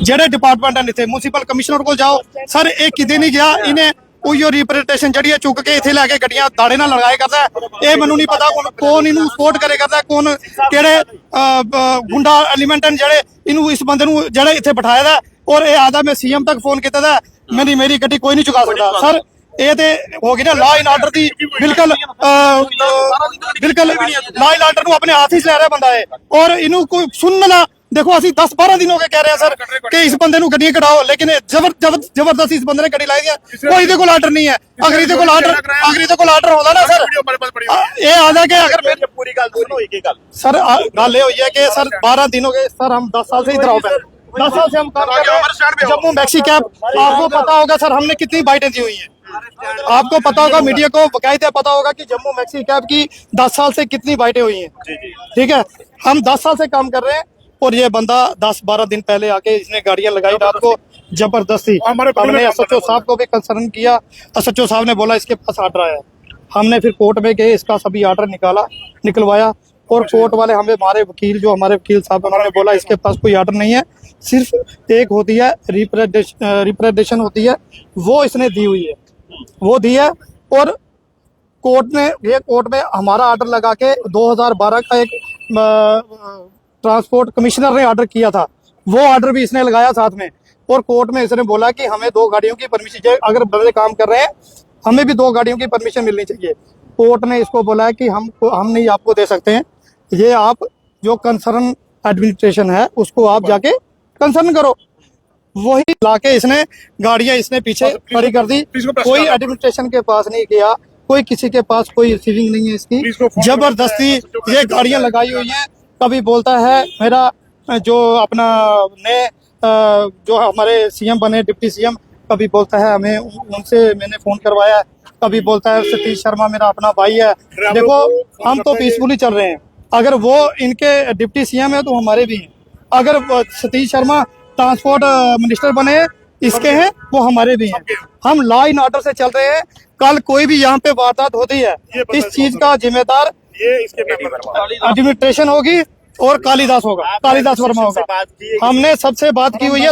ਜਿਹੜੇ ਡਿਪਾਰਟਮੈਂਟ ਨੇ ਇੱਥੇ म्यूनसिपल ਕਮਿਸ਼ਨਰ ਕੋਲ ਜਾਓ ਸਰ, ਇਹ ਕਿਤੇ ਨਹੀਂ ਗਿਆ। ਇਹਨੇ ਉਹੀ ਰਿਪਰੈਜ਼ੈਂਟੇਸ਼ਨ ਜਿਹੜੀ ਹੈ ਚੁੱਕ ਕੇ ਇੱਥੇ ਲੈ ਕੇ ਗੱਡੀਆਂ ਦਾੜੇ ਨਾਲ ਲੜਾਈ ਕਰਦਾ। ਇਹ ਮੈਨੂੰ ਨਹੀਂ ਪਤਾ ਕੌਣ ਇਹਨੂੰ ਸਪੋਰਟ ਕਰੇ ਕਰਦਾ, ਕੌਣ ਕਿਹੜੇ ਗੁੰਡਾ ਐਲੀਮੈਂਟ ਹਨ ਜਿਹੜੇ ਇਹਨੂੰ ਇਸ ਬੰਦੇ ਨੂੰ ਜਿਹੜੇ ਇੱਥੇ ਬਿਠਾਇਆ ਦਾ। ਔਰ ਇਹ ਆਦਾ ਮੈਂ ਸੀਐਮ ਤੱਕ ਫੋਨ ਕੀਤਾ ਦਾ, ਮੇਰੀ ਗੱਡੀ ਕੋਈ ਨਹੀਂ ਚੁਕਾ ਸਕਦਾ ਸਰ। ਇਹ ਤੇ ਹੋ ਗਈ ਨਾ ਲਾ ਐਂਡ ਆਰਡਰ ਦੀ ਬਿਲਕੁਲ ਲਾ ਐਂਡ ਆਰਡਰ ਨੂੰ ਆਪਣੇ ਹੱਥ ਹੀ ਲੈ ਰਿਹਾ ਬੰਦਾ ਹੈ। ਔਰ ਇਹਨੂੰ ਕੋਈ ਸੁਣਨਾ देखो ਅਸੀਂ 10-12 दिन हो गए कह रहे हैं सर कि इस बंदे ਨੂੰ ਗੱਡੀਆਂ ਕਢਾਓ, लेकिन जबरदस्ती इस बंदे ने ਗੱਡੀ ਲਾਈ है। कोई इहदे कोल आर्डर नहीं है। अगर इहदे कोल आर्डर होता ना सर, ये आदा कि अगर मेरी पूरी गल सुनो एक गल सर, गल ये हुई है कि सर 12 दिन हो गए सर, हम 10 साल से इधर आओ, 10 साल से हम काम कर रहे हैं जम्मू मैक्सी कैब। आपको पता होगा सर हमने कितनी बाइटें दी हुई है, आपको पता होगा, मीडिया को बाकायदा पता होगा कि जम्मू मैक्सी कैब की 10 साल से कितनी बाइटें हुई हैं। ठीक है, हम 10 साल से काम कर रहे हैं और ये बंदा 10-12 दिन पहले आके इसने गाड़ियां लगाई रात को जबरदस्ती। हमने एसएचओ साहब को भी कंसर्न किया, एसएचओ साहब ने बोला इसके पास आर्डर आया। हमने फिर कोर्ट में गए, इसका सभी आर्डर निकलवाया और कोर्ट वाले हमें हमारे वकील साहब उन्होंने बोला इसके पास कोई आर्डर नहीं है, सिर्फ एक होती है रिप्रेजेंटेशन होती है, वो इसने दी हुई है, वो दी है। और कोर्ट में हमारा आर्डर लगा के 2012 का एक ट्रांसपोर्ट कमिश्नर ने ऑर्डर किया था, वो ऑर्डर भी इसने लगाया साथ में। और कोर्ट में इसने बोला कि हमें 2 गाड़ियों की परमिशन चाहिए, अगर बंदे काम कर रहे हैं हमें भी 2 गाड़ियों की परमिशन मिलनी चाहिए। कोर्ट ने इसको बोला है कि हम नहीं आपको दे सकते हैं, ये आप जो कंसर्न एडमिनिस्ट्रेशन है उसको आप जाके कंसर्न करो। वही लाके इसने गाड़ियां इसने पीछे खड़ी कर दी। कोई एडमिनिस्ट्रेशन के पास नहीं गया, कोई किसी के पास कोई रिसीविंग नहीं है इसकी, जबरदस्ती ये गाड़ियां लगाई हुई हैं। कभी बोलता है मेरा जो अपना नए जो हमारे सीएम बने डिप्टी सीएम, कभी बोलता है हमें उनसे मैंने फोन करवाया है, कभी बोलता है सतीश शर्मा मेरा अपना भाई है। देखो हम तो पीसफुली चल रहे हैं, अगर वो इनके डिप्टी सीएम है तो हमारे भी हैं, अगर सतीश शर्मा ट्रांसपोर्ट मिनिस्टर बने इसके हैं वो हमारे भी हैं। हम लॉ एंड ऑर्डर से चल रहे हैं। कल कोई भी यहाँ पे वारदात होती है इस चीज का जिम्मेदार एडमिनिस्ट्रेशन होगी और कालिदास होगा, कालिदास वर्मा होगा। हमने सबसे बात की हुई है,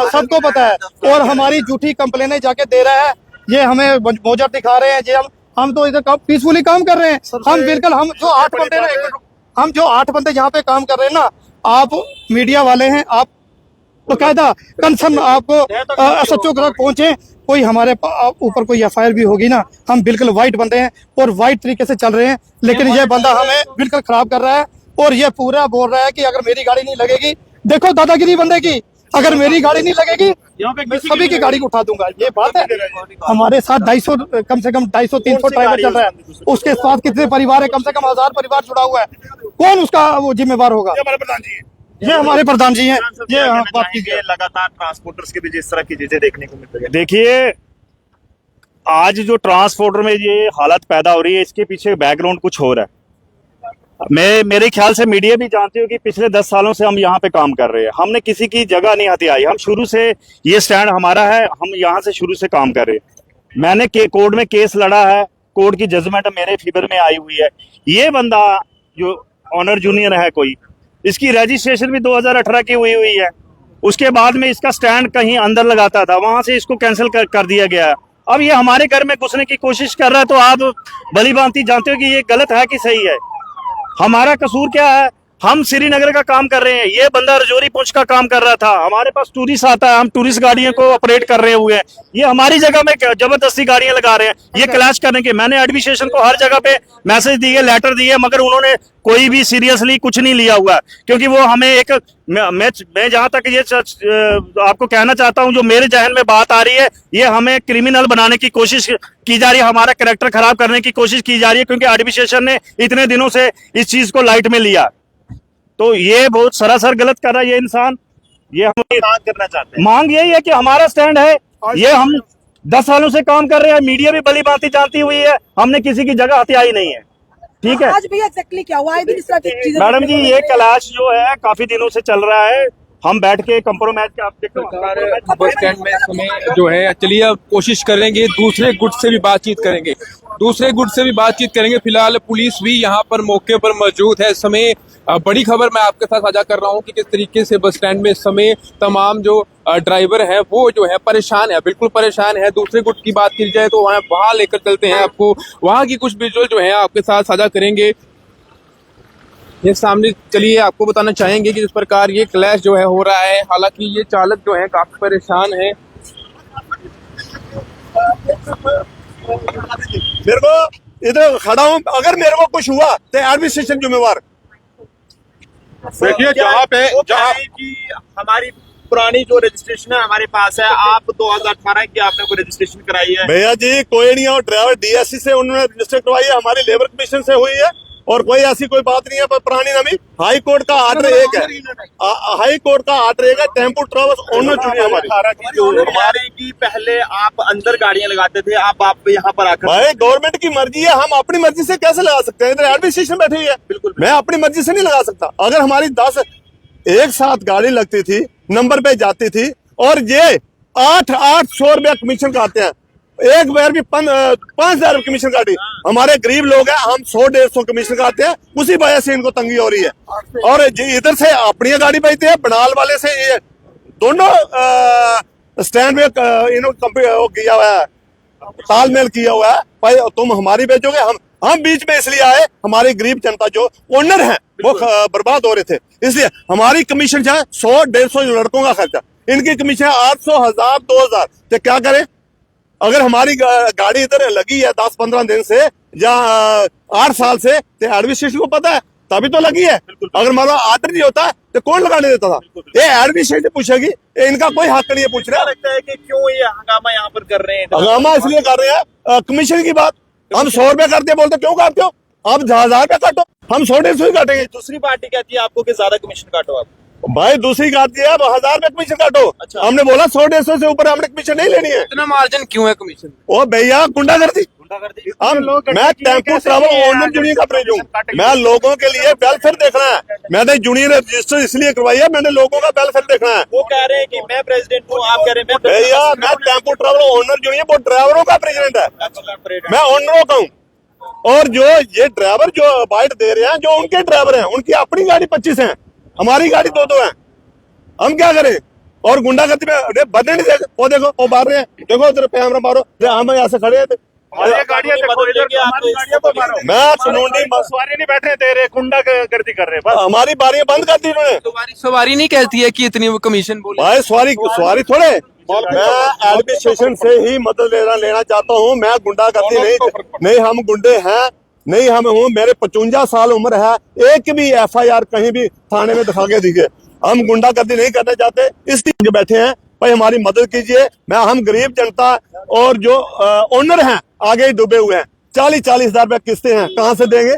सबको पता है। और हमारी झूठी कंप्लेनें जाके दे रहा है, ये हमें मोजर दिखा रहे हैं। ये हम तो इधर पीसफुली काम कर रहे हैं। हम बिल्कुल हम जो 8 बंदे यहाँ पे काम कर रहे हैं ना, आप मीडिया वाले हैं, आप बकायदा कंसर्न आपको एसएचओ तक पहुंचे, कोई हमारे ऊपर कोई एफआईआर भी होगी ना, हम बिल्कुल वाइट बंदे हैं और वाइट तरीके से चल रहे हैं। लेकिन ये बंदा हमें बिल्कुल खराब कर रहा है और ये पूरा बोल रहा है कि अगर मेरी गाड़ी नहीं लगेगी, देखो दादागिरी बंदे की, अगर मेरी गाड़ी नहीं लगेगी मैं सभी की गाड़ी को उठा दूंगा। ये बात है। हमारे साथ 250 कम से कम 250-300 ड्राइवर चल रहा है, उसके साथ कितने परिवार है, कम से कम 1000 परिवार जुड़ा हुआ है। कौन उसका वो जिम्मेवार होगा? ये हमारे प्रधान जी हैं। ये बात कीजिए। लगातार ट्रांसपोर्टर्स के भी जिस तरह की चीजें देखने को मिल रही है, देखिए आज जो ट्रांसपोर्टर में ये हालत पैदा हो रही है, इसके पीछे बैकग्राउंड कुछ हो रहा है। मेरे ख्याल से मीडिया भी जानती हो कि पिछले 10 सालों से हम यहाँ पे काम कर रहे हैं, हमने किसी की जगह नहीं हथियाई। हम शुरू से ये स्टैंड हमारा है, हम यहाँ से शुरू से काम कर रहे हैं। मैंने कोर्ट में केस लड़ा है, कोर्ट की जजमेंट मेरे फेवर में आई हुई है। ये बंदा जो ऑनर जूनियर है कोई, इसकी रजिस्ट्रेशन भी 2018 की हुई है। उसके बाद में इसका स्टैंड कहीं अंदर लगाता था, वहां से इसको कैंसिल कर दिया गया। अब ये हमारे घर में घुसने की कोशिश कर रहा है, तो आप भली भांति जानते हो कि ये गलत है कि सही है। हमारा कसूर क्या है? हम श्रीनगर का काम कर रहे हैं, ये बंदा रजौरी पुंछ का काम कर रहा था। हमारे पास टूरिस्ट आता है, हम टूरिस्ट गाड़ियों को ऑपरेट कर रहे हुए हैं। ये हमारी जगह में जबरदस्ती गाड़ियां लगा रहे हैं, ये क्लैश करने के। मैंने एडमिनिस्ट्रेशन को हर जगह पे मैसेज दिए, लेटर दिए, मगर उन्होंने कोई भी सीरियसली कुछ नहीं लिया हुआ, क्योंकि वो हमें एक मैं जहां तक ये आपको कहना चाहता हूं, जो मेरे जहन में बात आ रही है, ये हमें क्रिमिनल बनाने की कोशिश की जा रही है, हमारा कैरेक्टर खराब करने की कोशिश की जा रही है, क्योंकि एडमिनिस्ट्रेशन ने इतने दिनों से इस चीज को लाइट में लिया। तो ये बहुत सरासर गलत कर रहा है ये इंसान। ये हम मांग करना चाहते हैं, मांग यही है कि हमारा स्टैंड है, ये हम 10 सालों से काम कर रहे हैं, मीडिया भी भली भांति जानती हुई है, हमने किसी की जगह हथियाई नहीं है। ठीक है, आज भी एक्जेक्टली क्या हुआ है इस तरह की चीजें? मैडम जी, ये क्लैश जो है काफी दिनों से चल रहा है। हम बैठ के कंप्रोमाइज के, आप देखो बस स्टैंड में हमें जो है, चलिए अब कोशिश करेंगे दूसरे गुट से भी बातचीत करेंगे। दूसरे गुट से भी बातचीत करेंगे। फिलहाल पुलिस भी यहाँ पर मौके पर मौजूद है। इस समय बड़ी खबर मैं आपके साथ साझा कर रहा हूँ कि किस तरीके से बस स्टैंड में इस समय तमाम जो ड्राइवर है वो जो है परेशान है, बिल्कुल परेशान है। दूसरे गुट की बात की जाए तो वहाँ लेकर चलते हैं आपको, वहाँ की कुछ विजुअल जो है आपके साथ साझा करेंगे। ये सामने चलिए आपको बताना चाहेंगे कि जिस प्रकार ये क्लैश जो है हो रहा है, हालांकि ये चालक जो है काफी परेशान है। मेरे को इधर खड़ा हूँ, अगर मेरे को कुछ हुआ तो एडमिनिस्ट्रेशन जिम्मेवार। देखिए जहाँ की हमारी पुरानी जो रजिस्ट्रेशन है हमारे पास है, आप 2018 की आपने कोई रजिस्ट्रेशन कराई है? भैया जी कोई नहीं है, ड्राइवर डीएससी से उन्होंने रजिस्टर करवाई है, हमारी लेबर कमीशन से हुई है और कोई ऐसी कोई बात नहीं है। पर पुरानी नवी हाई कोर्ट का आर्डर एक है, हाई कोर्ट का आर्डर एक है, टेम्पो ट्रेवल्स ओनर चुनी हमारी। की पहले आप अंदर गाड़ियां लगाते थे, आप यहाँ पर आकर भाई गवर्नमेंट की मर्जी है, हम अपनी मर्जी से कैसे लगा सकते हैं? इधर एडमिनिस्ट्रेशन बैठी हुई है, बिल्कुल मैं अपनी मर्जी से नहीं लगा सकता। अगर हमारी 10 एक साथ गाड़ी लगती थी, नंबर पे जाती थी, और ये 800 रुपया कमीशन काटते हैं, एक बार भी 5,000 कमीशन काटी। हमारे गरीब लोग हैं, हम 100-150 कमीशन काटते हैं, उसी वजह से इनको तंगी हो रही है। और इधर से अपनी गाड़ी भेजते हैं, बनाल वाले से ये दोनों स्टैंड में इन्होंने किया हुआ है, तालमेल किया हुआ है। भाई तुम हमारी भेजोगे, हम बीच में इसलिए आए, हमारी गरीब जनता जो ओनर है वो बर्बाद हो रहे थे, इसलिए हमारी कमीशन जो है 100-150 लड़कों का खर्चा, इनकी कमीशन 800, 1000, 2000। तो क्या करें? अगर हमारी गाड़ी इधर लगी है 10-15 दिन से या 8 साल से, तो एडमिनिस्ट्रेशन को पता है तभी तो लगी है। अगर मान लो आर्डर नहीं होता तो कौन लगाने देता था? ये एडमिनिस्ट्रेशन पूछेगी, इनका कोई हक नहीं है पूछ रहा। लगता है कि क्यों ये हंगामा यहाँ पर कर रहे हैं? हंगामा इसलिए कर रहे हैं कमीशन की बात। हम 100 रुपया करते हैं, बोलते क्यों काटते हो? आप 1000 रुपया काटो, हम 100-150 ही काटेंगे। दूसरी पार्टी कहती है आपको कि ज्यादा कमीशन काटो आप। भाई दूसरी काटती है, अब 1000 रुपया कमीशन काटो। अच्छा। हमने बोला 100-150 से ऊपर हमने कमीशन नहीं लेनी है। इतना मार्जिन क्यों है कमीशन? ओ भैया गुंडागर्दी। मैं टेम्पो ट्रैवल ओनर यूनियन का प्रेज हूँ, मैं लोगों के लिए वेलफेयर देखना है। मैंने यूनियन रजिस्टर इसलिए करवाई है, मैंने लोगों का वेलफेयर देखना है। वो कह रहे हैं कि मैं प्रेसिडेंट हूँ, आप कह रहे हैं भैया मैं टेम्पो ट्रैवल ओनर यूनियन, वो ड्राइवरों का प्रेसिडेंट है, मैं ओनरों का हूँ। और जो ये ड्राइवर जो बाइट दे रहे हैं, जो उनके ड्राइवर हैं, उनकी अपनी गाड़ी 25 है, हमारी गाड़ी 2-2 है, हम क्या करें? और गुंडागर्दी में बदले नहीं देखे, वो देखो वो मार रहे हैं, देखो उधर कैमरा मारो, हम ऐसे खड़े हैं। मैं सुनूंगी, सवारी नहीं बैठने दे रहे, गुंडागर्दी कर रहे हैं, हमारी बारियां बंद कर दी उन्होंने। सवारी नहीं कहती है कि इतनी वो कमीशन बोले। भाई सवारी थोड़े, मैं एडमिनिस्ट्रेशन से ही मदद लेना चाहता हूँ। मैं गुंडागर्दी नहीं, हम गुंडे हैं नहीं, हम हूँ, मेरे 55 साल उम्र है, एक भी FIR कहीं भी थाने में दिखा के दिखे। हम गुंडागर्दी नहीं करना चाहते, इसलिए बैठे हैं। भाई हमारी मदद कीजिए, हम गरीब जनता और जो ओनर हैं आगे ही डूबे हुए हैं, 40-40 हजार रुपया किस्तें हैं, कहाँ से देंगे?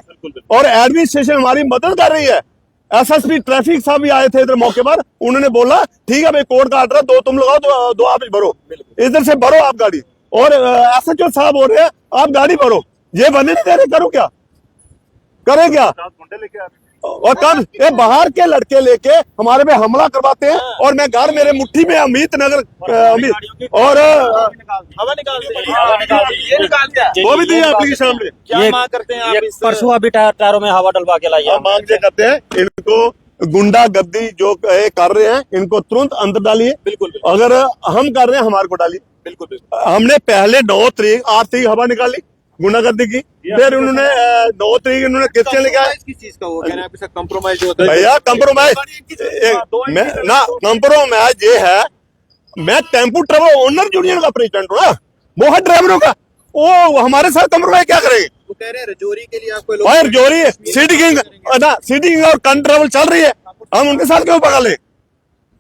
और एडमिनिस्ट्रेशन हमारी मदद कर रही है। SSP ट्रैफिक साहब भी आए थे इधर मौके पर, उन्होंने बोला ठीक है भाई कोर्ट का आर्डर 2 तुम लगाओ, 2 आप भरो, इधर से भरो आप गाड़ी। और SHO साहब बोल रहे हैं आप गाड़ी भरो, ये बने नहीं दे रहे, करो क्या? करे क्या? और कब ये बाहर के लड़के लेके हमारे पे हमला करवाते हैं, और मैं घर मेरे मुट्ठी में अमित नगर और हवा निकालते हैं, वो भी दिए आपके सामने। क्या मांग करते हैं आप? परसों अभी टायरों में हवा डलवा के लाइए। हम मांग ये करते हैं, इनको गुंडागर्दी जो कर रहे हैं इनको तुरंत अंदर डालिए। बिल्कुल। अगर हम कर रहे हैं हमारे को डालिए। बिल्कुल। हमने पहले 9 तारीख 8 तारीख हवा निकाली गुंडागर्दी की, फिर उन्होंने 9 तारीख उन्होंने किसके लिखा है? किस चीज का वो कह रहे हैं? आपके कंप्रोमाइज होता है भैया कंप्रोमाइज ना, कंप्रोमाइज ये है, मैं टेम्पो ट्रैवल ओनर यूनियन का प्रेसिडेंट हूँ ना, वो है ड्राइवरों का, वो हमारे साथ कंप्रोमाइज क्या करेंगे? वो कह रहे हैं रजौरी के लिए आपको और रजौरी सिटी किंग और कन ट्रैवल चल रही है, हम उनके साथ क्यों पका ले?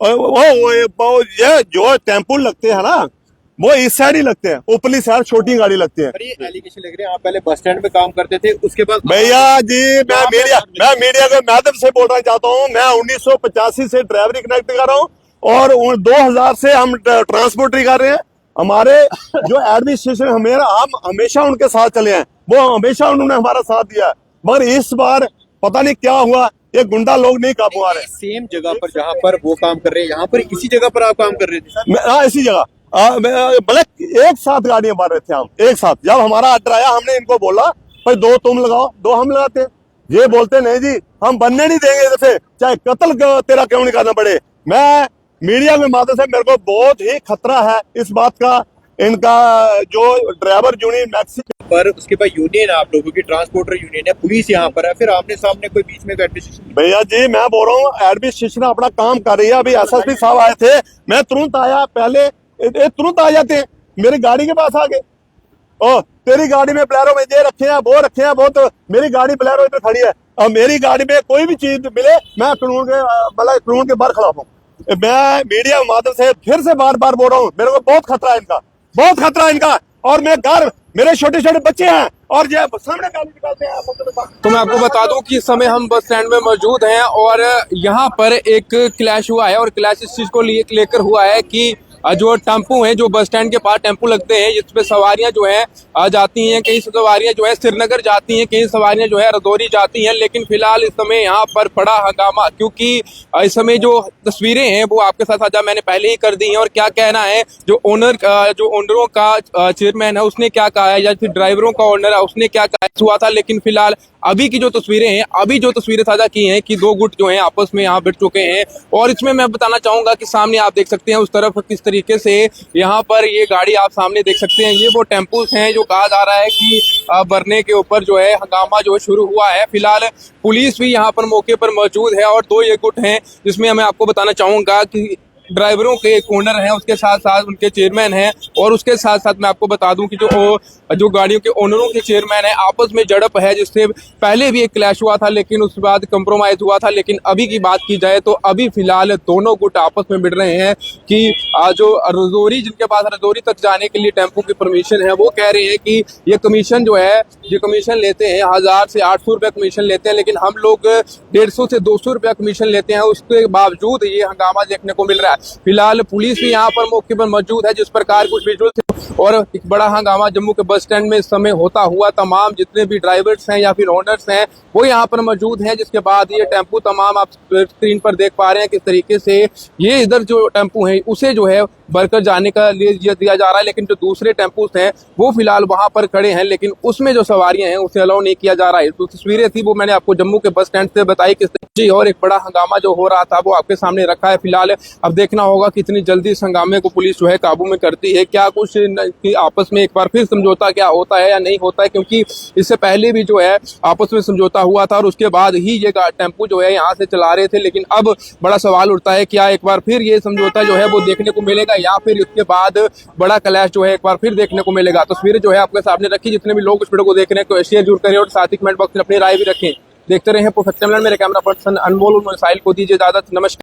वो ये जो टेम्पो लगते हैं ना, वो इस साइड ही लगते हैं, ऊपरली साइड छोटी गाड़ी लगती है। ये एलिगेशन लग रहे हैं आप पहले बस स्टैंड में काम करते थे, उसके बाद भैया जी मैं मीडिया के माध्यम से बोलना चाहता हूँ, मैं 1985 से ड्राइवरी कनेक्ट कर रहा हूँ, और 2000 से हम ट्रांसपोर्टरी कर रहे हैं। हमारे जो एडमिनिस्ट्रेशन हम हमेशा उनके साथ चले हैं, वो हमेशा उन्होंने हमारा साथ दिया, मगर इस बार पता नहीं क्या हुआ, ये गुंडा लोग नहीं काबू आ रहे। सेम जगह पर जहाँ पर वो काम कर रहे हैं, यहाँ पर इसी जगह पर आप काम कर रहे थे? हाँ इसी जगह, मतलब एक साथ गाड़ियां मार रहे थे हम, एक साथ। जब हमारा ऑर्डर आया हमने इनको बोला भाई 2 तुम लगाओ, 2 हम लगाते हैं। ये बोलते नहीं जी हम बनने नहीं देंगे, जैसे चाहे कत्ल तेरा क्यों नहीं करना पड़े। मैं मीडिया के माध्यम से मेरे को बहुत ही खतरा है इस बात का। इनका जो ड्राइवर यूनियन मैक्सी पर उसके बाद यूनियन आप लोगों की ट्रांसपोर्टर यूनियन है, पुलिस यहाँ पर है, फिर आमने सामने कोई बीच में एडमिनिस्ट्रेशन। भैया जी मैं बोल रहा हूँ एडमिनिस्ट्रेशन अपना काम कर रही है। अभी एसएसपी साहब आए थे, मैं तुरंत आया, पहले ये तुरंत आ जाते हैं, मेरी गाड़ी के पास आ गए। ओ तेरी गाड़ी में बोलेरो में ये रखे हैं, वो रखे हैं, वो तो मेरी गाड़ी बोलेरो इधर खड़ी है और मेरी गाड़ी में कोई भी चीज मिले मैं कानून के बाहर खिलाफ हूँ। मैं मीडिया के माध्यम से फिर से बार बार बोल रहा हूँ, मेरे को बहुत खतरा है इनका, बहुत खतरा है इनका। और मैं घर, मेरे छोटे छोटे बच्चे हैं और ये सामने गाड़ी निकालते हैं। तो मैं आपको बता दूं कि इस समय हम बस स्टैंड में मौजूद हैं और यहाँ पर एक क्लैश हुआ है और क्लैश इस चीज को लेकर हुआ है कि जो टेम्पो हैं, जो बस स्टैंड के पास टेम्पो लगते हैं जिसपे सवारियां जो है आ जाती हैं, कई सवारियां जो है श्रीनगर जाती हैं, कई सवारियां जो है रजौरी जाती हैं। लेकिन फिलहाल इस समय यहाँ पर बड़ा हंगामा, क्योंकि इस समय जो तस्वीरें हैं वो आपके साथ साझा मैंने पहले ही कर दी हैं। और क्या कहना है जो ओनरों का चेयरमैन है उसने क्या कहा है, या फिर ड्राइवरों का ओनर है उसने क्या कहा हुआ था। लेकिन फिलहाल अभी की जो तस्वीरें हैं, अभी जो तस्वीरें साझा की हैं कि 2 गुट जो हैं आपस में यहाँ भिड़ चुके हैं। और इसमें मैं बताना चाहूंगा कि सामने आप देख सकते हैं उस तरफ किस तरीके से यहाँ पर ये गाड़ी आप सामने देख सकते हैं, ये वो टेम्पोस हैं जो कहा जा रहा है कि बरने के ऊपर जो है हंगामा जो शुरू हुआ है। फिलहाल पुलिस भी यहाँ पर मौके पर मौजूद है और 2 ये गुट हैं जिसमें मैं आपको बताना चाहूंगा कि ड्राइवरों के एक ओनर हैं, उसके साथ साथ उनके चेयरमैन हैं और उसके साथ साथ मैं आपको बता दूं कि जो गाड़ियों के ओनरों के चेयरमैन हैं, आपस में झड़प है जिससे पहले भी एक क्लैश हुआ था लेकिन उसके बाद कंप्रोमाइज हुआ था। लेकिन अभी की बात की जाए तो अभी फिलहाल दोनों गुट आपस में भिड़ रहे हैं कि जो रजौरी, जिनके पास रजौरी तक जाने के लिए टेम्पो की परमिशन है, वो कह रहे हैं कि ये कमीशन जो है, ये कमीशन लेते हैं 1000 से 800 रुपया कमीशन लेते हैं, लेकिन हम लोग 150 से 200 रुपया कमीशन लेते हैं। उसके बावजूद ये हंगामा देखने को मिल रहा है। फिलहाल पुलिस भी यहाँ पर मौके पर मौजूद है, जिस प्रकार कुछ विजुअल थे और एक बड़ा हंगामा जम्मू के बस स्टैंड में इस समय होता हुआ, तमाम जितने भी ड्राइवर्स हैं या फिर ओनर्स हैं वो यहाँ पर मौजूद हैं। जिसके बाद ये टेम्पो तमाम आप स्क्रीन पर देख पा रहे हैं किस तरीके से ये इधर जो टेम्पो है उसे जो है भरकर जाने का लिए दिया जा रहा है, लेकिन जो दूसरे टेम्पोस हैं वो फिलहाल वहां पर खड़े हैं, लेकिन उसमें जो सवारियां हैं उसे अलाउ नहीं किया जा रहा है। तो तस्वीरें थी वो मैंने आपको जम्मू के बस स्टैंड से बताई किस तरीके, और एक बड़ा हंगामा जो हो रहा था वो आपके सामने रखा है। फिलहाल अब देखना होगा कितनी जल्दी इस हंगामे को पुलिस जो है काबू में करती है, क्या कुछ आपस में एक बार फिर समझौता क्या होता है या नहीं होता है, क्योंकि इससे पहले भी जो है आपस में समझौता हुआ था और उसके बाद ही ये टेम्पो जो है यहाँ से चला रहे थे। लेकिन अब बड़ा सवाल उठता है क्या एक बार फिर ये समझौता जो है वो देखने को मिलेगा या फिर इसके बाद बड़ा क्लैश जो है एक बार फिर देखने को मिलेगा। तस्वीरें जो है आपके सामने रखी, जितने भी लोग इस वीडियो को देख रहे हैं तो शेयर जरूर करें और साथ ही कमेंट बॉक्स में अपनी राय भी रखें। देखते रहे प्रोफेक्ट मेरे कैमरा पर्सन अनमोल मिसाइल को दीजिए इजाजत। नमस्कार।